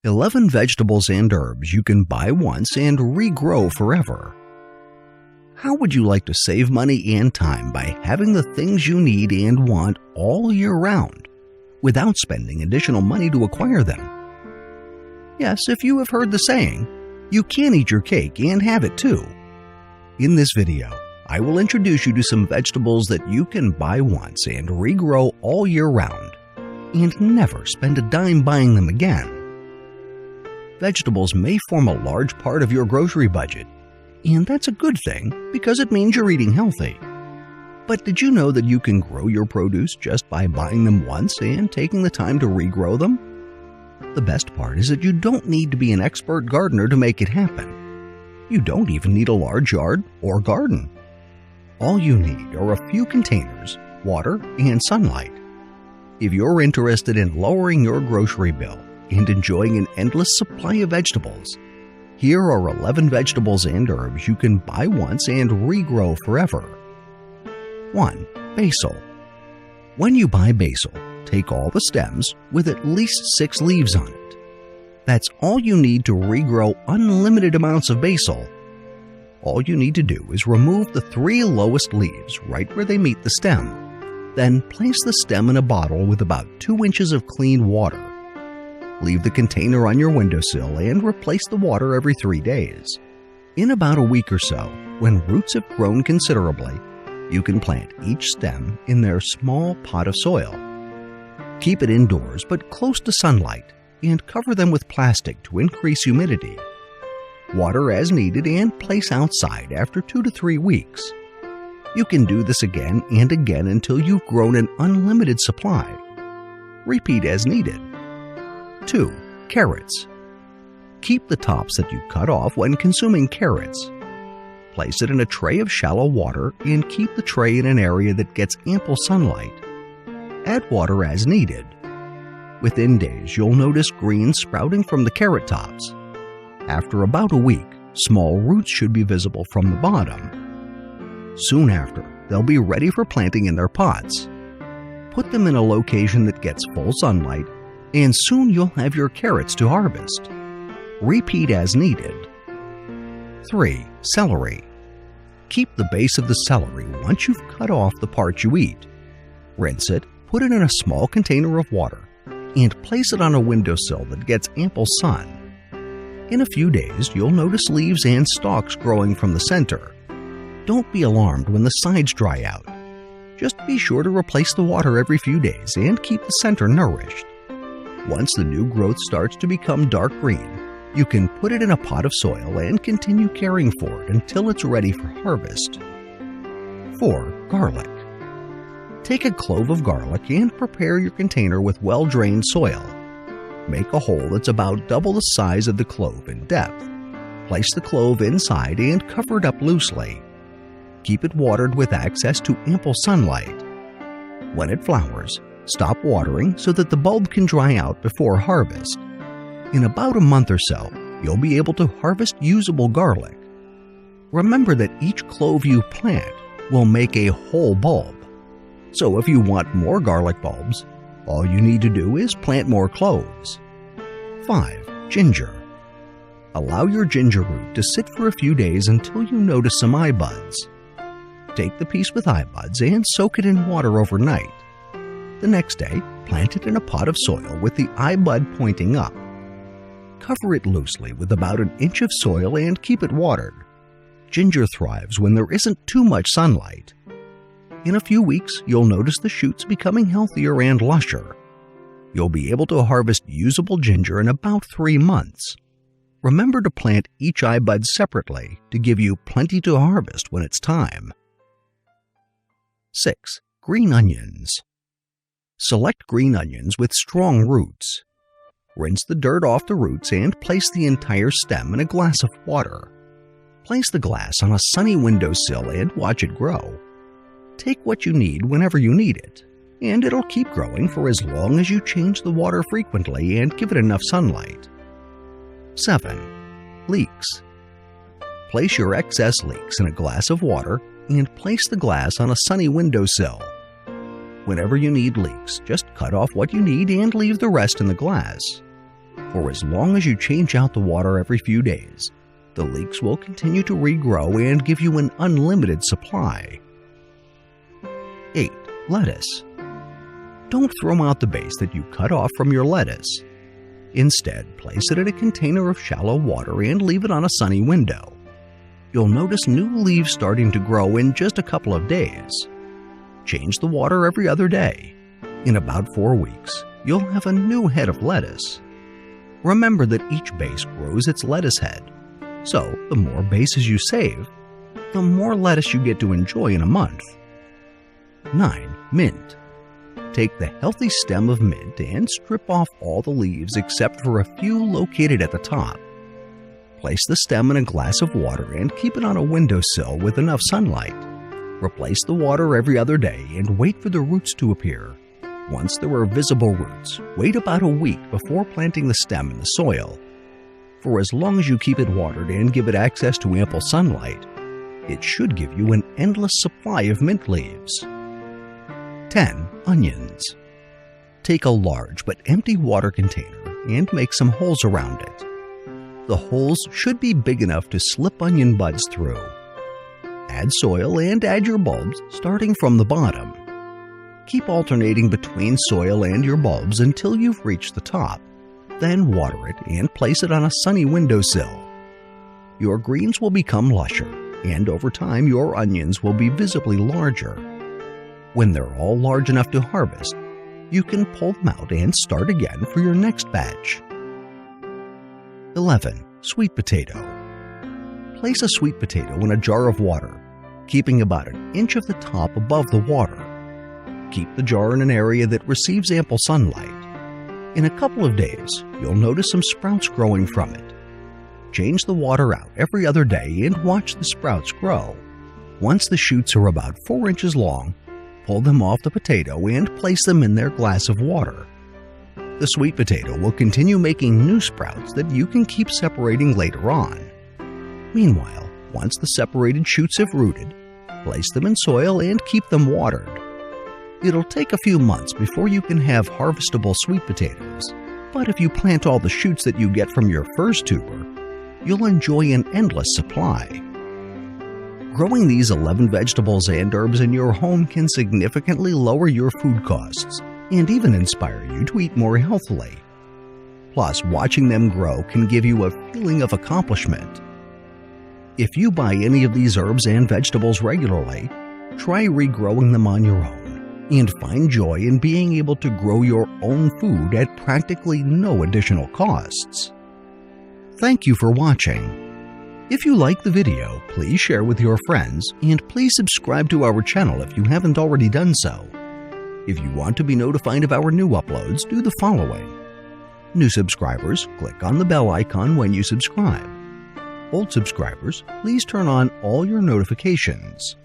11 vegetables and herbs you can buy once and regrow forever. How would you like to save money and time by having the things you need and want all year round, without spending additional money to acquire them? Yes, if you have heard the saying, you can eat your cake and have it too. In this video, I will introduce you to some vegetables that you can buy once and regrow all year round, and never spend a dime buying them again. Vegetables may form a large part of your grocery budget, and that's a good thing because it means you're eating healthy. But did you know that you can grow your produce just by buying them once and taking the time to regrow them? The best part is that you don't need to be an expert gardener to make it happen. You don't even need a large yard or garden. All you need are a few containers, water, and sunlight. If you're interested in lowering your grocery bill and enjoying an endless supply of vegetables, here are 11 vegetables and herbs you can buy once and regrow forever. 1. Basil. When you buy basil, take all the stems with at least 6 leaves on it. That's all you need to regrow unlimited amounts of basil. All you need to do is remove the 3 lowest leaves right where they meet the stem. Then place the stem in a bottle with about 2 inches of clean water. Leave the container on your windowsill and replace the water every 3 days. In about a week or so, when roots have grown considerably, you can plant each stem in their small pot of soil. Keep it indoors but close to sunlight and cover them with plastic to increase humidity. Water as needed and place outside after 2 to 3 weeks. You can do this again and again until you've grown an unlimited supply. Repeat as needed. 2. Carrots. Keep the tops that you cut off when consuming carrots. Place it in a tray of shallow water and keep the tray in an area that gets ample sunlight. Add water as needed. Within days, you'll notice greens sprouting from the carrot tops. After about a week, small roots should be visible from the bottom. Soon after, they'll be ready for planting in their pots. Put them in a location that gets full sunlight, and soon you'll have your carrots to harvest. Repeat as needed. 3. Celery. Keep the base of the celery once you've cut off the parts you eat. Rinse it, put it in a small container of water, and place it on a windowsill that gets ample sun. In a few days, you'll notice leaves and stalks growing from the center. Don't be alarmed when the sides dry out. Just be sure to replace the water every few days and keep the center nourished. Once the new growth starts to become dark green, you can put it in a pot of soil and continue caring for it until it's ready for harvest. 4. Garlic. Take a clove of garlic and prepare your container with well-drained soil. Make a hole that's about double the size of the clove in depth. Place the clove inside and cover it up loosely. Keep it watered with access to ample sunlight. When it flowers, stop watering so that the bulb can dry out before harvest. In about a month or so, you'll be able to harvest usable garlic. Remember that each clove you plant will make a whole bulb. So if you want more garlic bulbs, all you need to do is plant more cloves. 5. Ginger. Allow your ginger root to sit for a few days until you notice some eye buds. Take the piece with eye buds and soak it in water overnight. The next day, plant it in a pot of soil with the eye bud pointing up. Cover it loosely with about an inch of soil and keep it watered. Ginger thrives when there isn't too much sunlight. In a few weeks, you'll notice the shoots becoming healthier and lusher. You'll be able to harvest usable ginger in about 3 months. Remember to plant each eye bud separately to give you plenty to harvest when it's time. 6. Green onions. Select green onions with strong roots. Rinse the dirt off the roots and place the entire stem in a glass of water. Place the glass on a sunny windowsill and watch it grow. Take what you need whenever you need it, and it'll keep growing for as long as you change the water frequently and give it enough sunlight. 7. Leeks. Place your excess leeks in a glass of water and place the glass on a sunny windowsill. Whenever you need leeks, just cut off what you need and leave the rest in the glass. For as long as you change out the water every few days, the leeks will continue to regrow and give you an unlimited supply. 8. Lettuce. Don't throw out the base that you cut off from your lettuce. Instead, place it in a container of shallow water and leave it on a sunny window. You'll notice new leaves starting to grow in just a couple of days. Change the water every other day. In about 4 weeks, you'll have a new head of lettuce. Remember that each base grows its lettuce head. So, the more bases you save, the more lettuce you get to enjoy in a month. 9. Mint. Take the healthy stem of mint and strip off all the leaves except for a few located at the top. Place the stem in a glass of water and keep it on a windowsill with enough sunlight. Replace the water every other day and wait for the roots to appear. Once there are visible roots, wait about a week before planting the stem in the soil. For as long as you keep it watered and give it access to ample sunlight, it should give you an endless supply of mint leaves. 10. Onions. Take a large but empty water container and make some holes around it. The holes should be big enough to slip onion buds through. Add soil and add your bulbs starting from the bottom. Keep alternating between soil and your bulbs until you've reached the top. Then water it and place it on a sunny windowsill. Your greens will become lusher, and over time your onions will be visibly larger. When they're all large enough to harvest, you can pull them out and start again for your next batch. 11. Sweet potato. Place a sweet potato in a jar of water, keeping about an inch of the top above the water. Keep the jar in an area that receives ample sunlight. In a couple of days, you'll notice some sprouts growing from it. Change the water out every other day and watch the sprouts grow. Once the shoots are about 4 inches long, pull them off the potato and place them in their glass of water. The sweet potato will continue making new sprouts that you can keep separating later on. Meanwhile, once the separated shoots have rooted, place them in soil and keep them watered. It'll take a few months before you can have harvestable sweet potatoes, but if you plant all the shoots that you get from your first tuber, you'll enjoy an endless supply. Growing these 11 vegetables and herbs in your home can significantly lower your food costs and even inspire you to eat more healthily. Plus, watching them grow can give you a feeling of accomplishment. If you buy any of these herbs and vegetables regularly, try regrowing them on your own and find joy in being able to grow your own food at practically no additional costs. Thank you for watching. If you like the video, please share with your friends and please subscribe to our channel if you haven't already done so. If you want to be notified of our new uploads, do the following. New subscribers, click on the bell icon when you subscribe. Old subscribers, please turn on all your notifications.